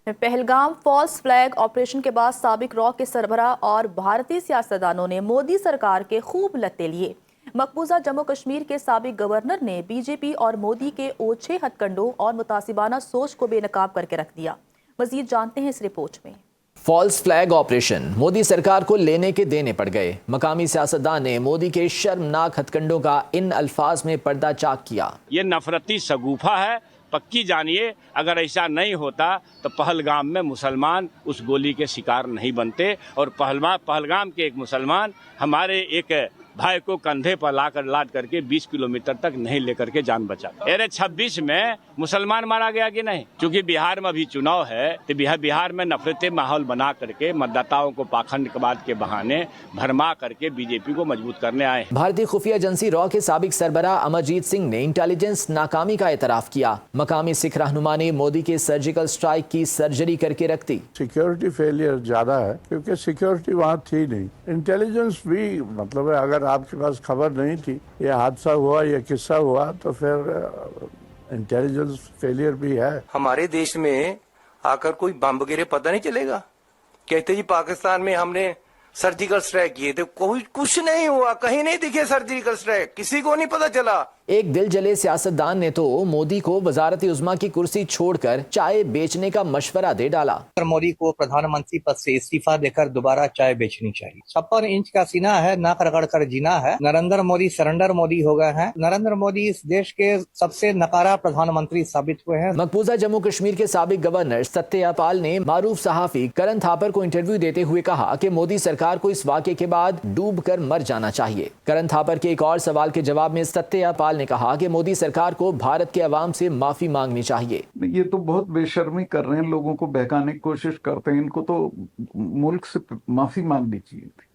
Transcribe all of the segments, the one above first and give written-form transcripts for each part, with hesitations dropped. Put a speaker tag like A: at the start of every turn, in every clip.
A: Pahalgam false flag operation के बाद साबिक रॉ के सरबराह और भारतीय सियासतदानों ने मोदी सरकार के खूब लत्ते लिए। मकबूजा जम्मू कश्मीर के साबिक गवर्नर ने बीजेपी और मोदी के ओछे हथकंडों और मुतासिबाना सोच को बेनकाब करके रख दिया। मजीद जानते हैं इस रिपोर्ट में।
B: फॉल्स फ्लैग ऑपरेशन मोदी सरकार को लेने के देने पड़ गए। मकामी सियासतदान ने मोदी के शर्मनाक हथकंडों का इन अल्फाज में पर्दाचाक किया।
C: ये नफरती शगुफा है। पक्की जानिए, अगर ऐसा नहीं होता तो पहलगाम में मुसलमान उस गोली के शिकार नहीं बनते और पहलगाम के एक मुसलमान हमारे एक भाई को कंधे पर लाद करके 20 किलोमीटर तक नहीं लेकर के जान बचा। अरे 26 में मुसलमान मारा गया कि नहीं? क्योंकि बिहार में अभी चुनाव है तो बिहार में नफरती माहौल बना करके मतदाताओं को पाखंडवाद के बहाने भरमा करके बीजेपी को मजबूत करने आए।
B: भारतीय खुफिया एजेंसी रॉ के साबिक सरबराह अमरजीत सिंह ने इंटेलिजेंस नाकामी का एतराफ किया। मकामी सिख रहनुमा ने मोदी के सर्जिकल स्ट्राइक की सर्जरी करके रख दी।
D: सिक्योरिटी फेलियर ज्यादा है क्योंकि सिक्योरिटी वहाँ थी नहीं। इंटेलिजेंस भी मतलब है, अगर आपके पास खबर नहीं थी ये हादसा हुआ, ये किस्सा हुआ, तो फिर इंटेलिजेंस फेलियर भी है।
E: हमारे देश में आकर कोई बम गिरे पता नहीं चलेगा। कहते जी पाकिस्तान में हमने सर्जिकल स्ट्राइक किए थे, कोई कुछ नहीं हुआ, कहीं नहीं दिखे सर्जिकल स्ट्राइक, किसी को नहीं पता चला।
B: एक दिल जले सियासतदान ने तो मोदी को वजारत उज़्मा की कुर्सी छोड़कर चाय बेचने का मशवरा दे डाला।
F: मोदी को प्रधानमंत्री पद से इस्तीफा देकर दोबारा चाय बेचनी चाहिए। 56 इंच का सीना है, नाक रगड़ कर जीना है। नरेंद्र मोदी सरेंडर मोदी हो गए हैं। नरेंद्र मोदी इस देश के सबसे नकारा प्रधानमंत्री साबित हुए हैं।
B: मकबूजा जम्मू कश्मीर के साबिक गवर्नर सत्यपाल ने मारूफ सहाफी करण थापर को इंटरव्यू देते हुए कहा कि मोदी सरकार को इस वाक़े के बाद डूब कर मर जाना चाहिए। करण थापर के एक और सवाल के जवाब में सत्यपाल ने कहा कि मोदी सरकार को भारत के अवाम से माफी मांगनी चाहिए।
G: ये तो बहुत बेशर्मी कर रहे हैं, लोगों को बहकाने की कोशिश करते हैं। इनको तो मुल्क से माफी मांगनी चाहिए थी।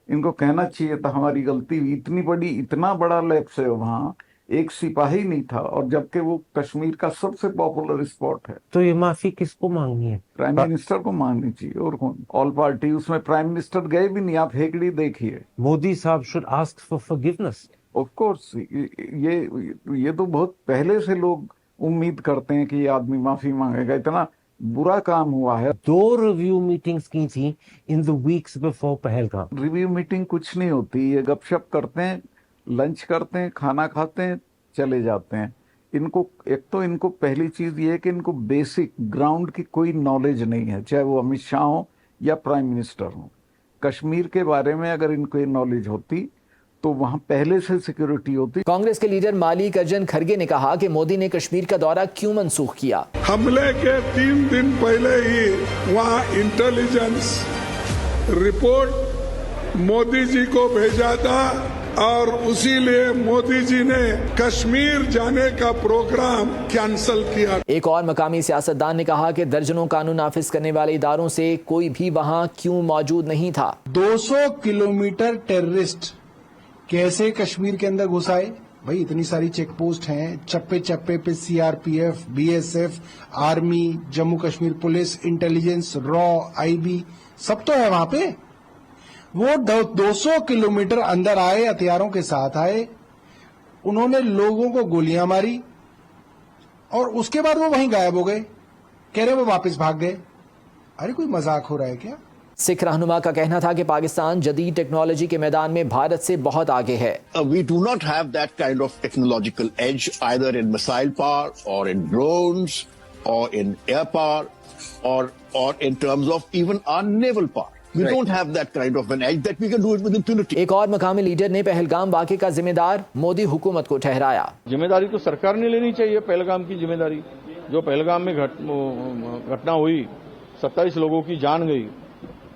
G: इनको कहना चाहिए था हमारी गलती, इतनी बड़ी, इतना बड़ा लैप्स है, वहाँ एक सिपाही नहीं था और जबकि वो कश्मीर का सबसे पॉपुलर स्पॉट है।
H: तो ये माफी किसको मांगनी है?
G: प्राइम मिनिस्टर को मांगनी चाहिए। और कौन? ऑल पार्टी, उसमें प्राइम मिनिस्टर गए भी नहीं। आप हेकड़ी देखिए।
H: मोदी साहब should ask for forgiveness.
G: Of course, ये तो बहुत पहले से लोग उम्मीद करते हैं कि ये आदमी माफी मांगेगा। इतना बुरा काम हुआ है।
H: 2 रिव्यू मीटिंग्स की थी in the weeks before Pahalgam.
G: Review meeting कुछ नहीं होती, ये गपशप करते हैं, लंच करते हैं, खाना खाते हैं, चले जाते हैं। इनको पहली चीज ये है कि इनको बेसिक ग्राउंड की कोई नॉलेज नहीं है, चाहे वो अमित शाह हो या प्राइम मिनिस्टर हो। कश्मीर के बारे में अगर इनको ये नॉलेज होती तो वहां पहले से सिक्योरिटी होती।
B: कांग्रेस के लीडर मल्लिकार्जुन खड़गे ने कहा कि मोदी ने कश्मीर का दौरा क्यों मनसूख किया।
I: हमले के 3 दिन पहले ही वहां इंटेलिजेंस रिपोर्ट मोदी जी को भेजा था और उसी लिए मोदी जी ने कश्मीर जाने का प्रोग्राम कैंसिल किया।
B: एक और मकामी सियासतदान ने कहा कि दर्जनों कानून नाफिज करने वाले इदारों से कोई भी वहां क्यों मौजूद नहीं था।
J: 200 किलोमीटर टेररिस्ट कैसे कश्मीर के अंदर घुस आए? भाई इतनी सारी चेक पोस्ट हैं, चप्पे चप्पे पे CRPF, BSF, army, Jammu Kashmir police, intelligence, raw, IB, सब तो है वहां पे। वो 200 किलोमीटर अंदर आए, हथियारों के साथ आए, उन्होंने लोगों को गोलियां मारी और उसके बाद वो वहीं गायब हो गए। कह रहे वो वापस भाग गए। अरे कोई मजाक हो रहा है क्या?
B: सिख रहनुमा का कहना था कि पाकिस्तान जदीद टेक्नोलॉजी के मैदान में भारत से बहुत आगे है।
K: We do not have that kind of technological edge either in missile power or in drones or in air power or in terms of even our naval power. We don't have that kind of an edge that we can do it with impunity.
B: एक और मकामी leader ने पहलगाम वाक़े का जिम्मेदार मोदी हुकूमत को ठहराया।
L: जिम्मेदारी तो सरकार ने लेनी चाहिए। पहलगाम की जिम्मेदारी, जो पहलगाम में घटना हुई, 27 लोगों की जान गई,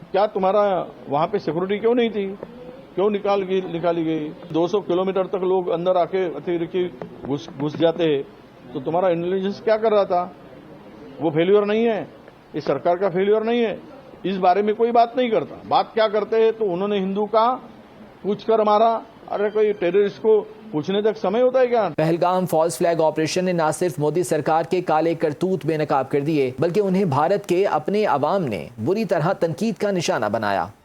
L: क्या तुम्हारा वहां पे सिक्योरिटी क्यों नहीं थी? क्यों निकाली गई? 200 किलोमीटर तक लोग अंदर आके अतिरिक्त घुस जाते हैं, तो तुम्हारा इंटेलिजेंस क्या कर रहा था? वो फेल्योर नहीं है, इस सरकार का फेल्योर नहीं है। इस बारे में कोई बात नहीं करता। बात क्या करते हैं? तो उन्होंने हिंदू का पूछ कर मारा। अरे कोई टेररिस्ट को पूछने तक समय होता है क्या?
B: पहलगाम फॉल्स फ्लैग ऑपरेशन ने न सिर्फ मोदी सरकार के काले करतूत बेनकाब कर दिए, बल्कि उन्हें भारत के अपने अवाम ने बुरी तरह तनकीद का निशाना बनाया।